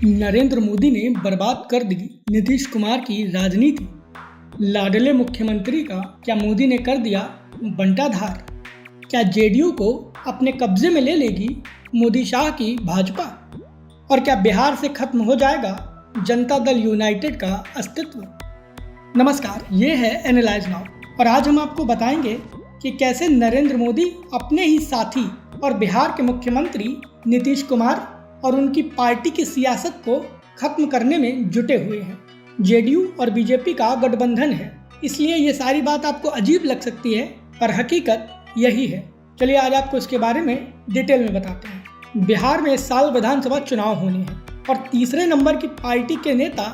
नरेंद्र मोदी ने बर्बाद कर दी नीतीश कुमार की राजनीति। लाडले मुख्यमंत्री का क्या मोदी ने कर दिया बंटाधार? क्या जेडीयू को अपने कब्जे में ले लेगी मोदी शाह की भाजपा? और क्या बिहार से खत्म हो जाएगा जनता दल यूनाइटेड का अस्तित्व? नमस्कार, ये है एनालाइज नाउ और आज हम आपको बताएंगे कि कैसे नरेंद्र मोदी अपने ही साथी और बिहार के मुख्यमंत्री नीतीश कुमार और उनकी पार्टी की सियासत को खत्म करने में जुटे हुए हैं। जेडीयू और बीजेपी का गठबंधन है, इसलिए ये सारी बात आपको अजीब लग सकती है, पर हकीकत यही है। चलिए आज आपको इसके बारे में डिटेल में बताते हैं। बिहार में इस साल विधानसभा चुनाव होने हैं और तीसरे नंबर की पार्टी के नेता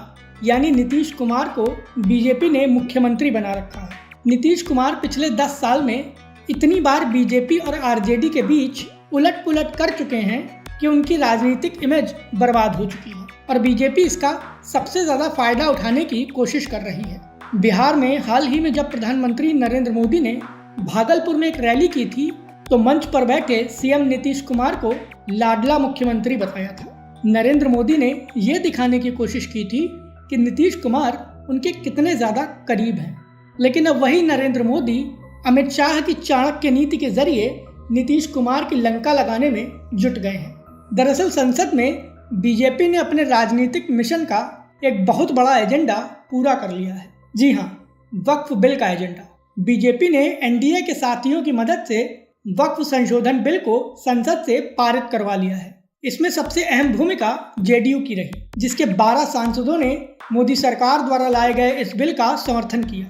यानी नीतीश कुमार को बीजेपी ने मुख्यमंत्री बना रखा है। नीतीश कुमार पिछले 10 साल में इतनी बार बीजेपी और आरजेडी के बीच उलट पुलट कर चुके हैं कि उनकी राजनीतिक इमेज बर्बाद हो चुकी है और बीजेपी इसका सबसे ज़्यादा फायदा उठाने की कोशिश कर रही है। बिहार में हाल ही में जब प्रधानमंत्री नरेंद्र मोदी ने भागलपुर में एक रैली की थी तो मंच पर बैठे सीएम नीतीश कुमार को लाडला मुख्यमंत्री बताया था। नरेंद्र मोदी ने ये दिखाने की कोशिश की थी कि नीतीश कुमार उनके कितने ज़्यादा करीब हैं, लेकिन अब वही नरेंद्र मोदी अमित शाह की चाणक्य नीति के जरिए नीतीश कुमार की लंका लगाने में जुट गए हैं। दरअसल संसद में बीजेपी ने अपने राजनीतिक मिशन का एक बहुत बड़ा एजेंडा पूरा कर लिया है। जी हाँ, वक्फ बिल का एजेंडा। बीजेपी ने एनडीए के साथियों की मदद से वक्फ संशोधन बिल को संसद से पारित करवा लिया है। इसमें सबसे अहम भूमिका जेडीयू की रही, जिसके 12 सांसदों ने मोदी सरकार द्वारा लाए गए इस बिल का समर्थन किया।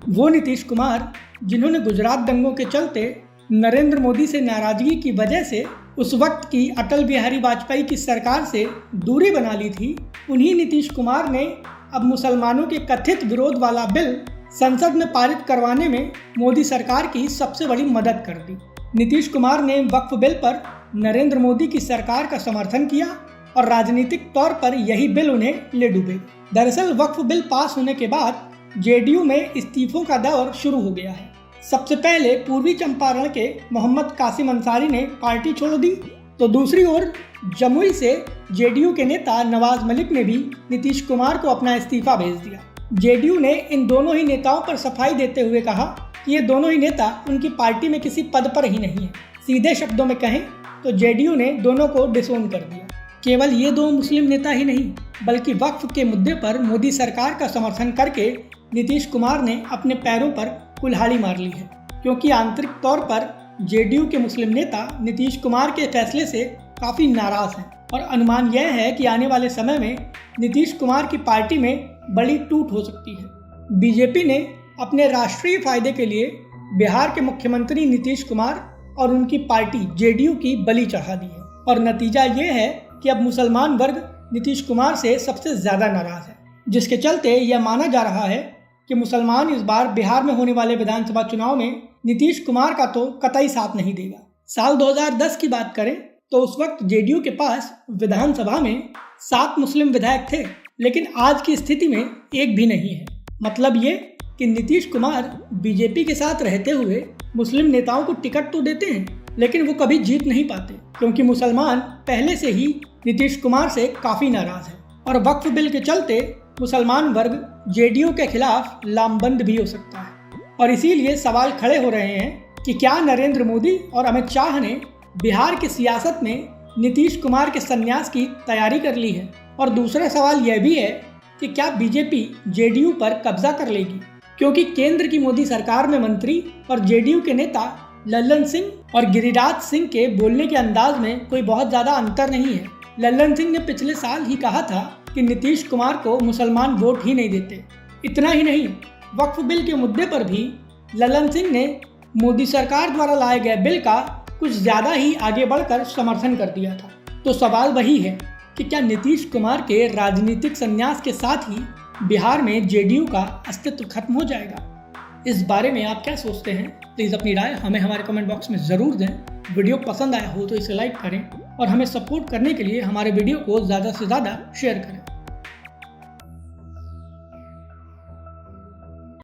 वो नीतीश कुमार जिन्होंने गुजरात दंगों के चलते नरेंद्र मोदी से नाराजगी की वजह से उस वक्त की अटल बिहारी वाजपेयी की सरकार से दूरी बना ली थी, उन्हीं नीतीश कुमार ने अब मुसलमानों के कथित विरोध वाला बिल संसद में पारित करवाने में मोदी सरकार की सबसे बड़ी मदद कर दी। नीतीश कुमार ने वक्फ बिल पर नरेंद्र मोदी की सरकार का समर्थन किया और राजनीतिक तौर पर यही बिल उन्हें ले डूबे। दरअसल वक्फ बिल पास होने के बाद जेडीयू में इस्तीफों का दौर शुरू हो गया है। सबसे पहले पूर्वी चंपारण के मोहम्मद कासिम अंसारी ने पार्टी छोड़ दी, तो दूसरी ओर जमुई से जेडीयू के नेता नवाज मलिक ने भी नीतीश कुमार को अपना इस्तीफा भेज दिया। जेडीयू ने इन दोनों ही नेताओं पर सफाई देते हुए कहा कि ये दोनों ही नेता उनकी पार्टी में किसी पद पर ही नहीं है। सीधे शब्दों में कहें तो जेडीयू ने दोनों को डिसोन कर दिया। केवल ये दो मुस्लिम नेता ही नहीं, बल्कि वक्फ के मुद्दे पर मोदी सरकार का समर्थन करके नीतीश कुमार ने अपने पैरों पर कुल्हाड़ी मार ली है, क्योंकि आंतरिक तौर पर जेडीयू के मुस्लिम नेता नीतीश कुमार के फैसले से काफ़ी नाराज हैं और अनुमान यह है कि आने वाले समय में नीतीश कुमार की पार्टी में बड़ी टूट हो सकती है। बीजेपी ने अपने राष्ट्रीय फायदे के लिए बिहार के मुख्यमंत्री नीतीश कुमार और उनकी पार्टी जेडीयू की बलि चढ़ा दी है और नतीजा ये है कि अब मुसलमान वर्ग नीतीश कुमार से सबसे ज़्यादा नाराज है, जिसके चलते यह माना जा रहा है कि मुसलमान इस बार बिहार में होने वाले विधानसभा चुनाव में नीतीश कुमार का तो कतई साथ नहीं देगा। साल 2010 की बात करें तो उस वक्त जेडीयू के पास विधानसभा में 7 मुस्लिम विधायक थे, लेकिन आज की स्थिति में एक भी नहीं है। मतलब ये कि नीतीश कुमार बीजेपी के साथ रहते हुए मुस्लिम नेताओं को टिकट तो देते हैं, लेकिन वो कभी जीत नहीं पाते, क्योंकि मुसलमान पहले से ही नीतीश कुमार से काफ़ी नाराज है और वक्फ बिल के चलते मुसलमान वर्ग जेडीयू के खिलाफ लामबंद भी हो सकता है। और इसीलिए सवाल खड़े हो रहे हैं कि क्या नरेंद्र मोदी और अमित शाह ने बिहार की सियासत में नीतीश कुमार के संन्यास की तैयारी कर ली है। और दूसरा सवाल यह भी है कि क्या बीजेपी जेडीयू पर कब्जा कर लेगी, क्योंकि केंद्र की मोदी सरकार में मंत्री और जेडीयू के नेता लल्लन सिंह और गिरिराज सिंह के बोलने के अंदाज में कोई बहुत ज़्यादा अंतर नहीं है। लल्लन सिंह ने पिछले साल ही कहा था कि नीतीश कुमार को मुसलमान वोट ही नहीं देते। इतना ही नहीं, वक्फ बिल के मुद्दे पर भी लल्लन सिंह ने मोदी सरकार द्वारा लाए गए बिल का कुछ ज़्यादा ही आगे बढ़कर समर्थन कर दिया था। तो सवाल वही है कि क्या नीतीश कुमार के राजनीतिक संन्यास के साथ ही बिहार में जेडीयू का अस्तित्व खत्म हो जाएगा? इस बारे में आप क्या सोचते हैं? प्लीज़ अपनी राय हमें हमारे कमेंट बॉक्स में ज़रूर दें। वीडियो पसंद आया हो तो इसे लाइक करें और हमें सपोर्ट करने के लिए हमारे वीडियो को ज़्यादा से ज़्यादा शेयर करें।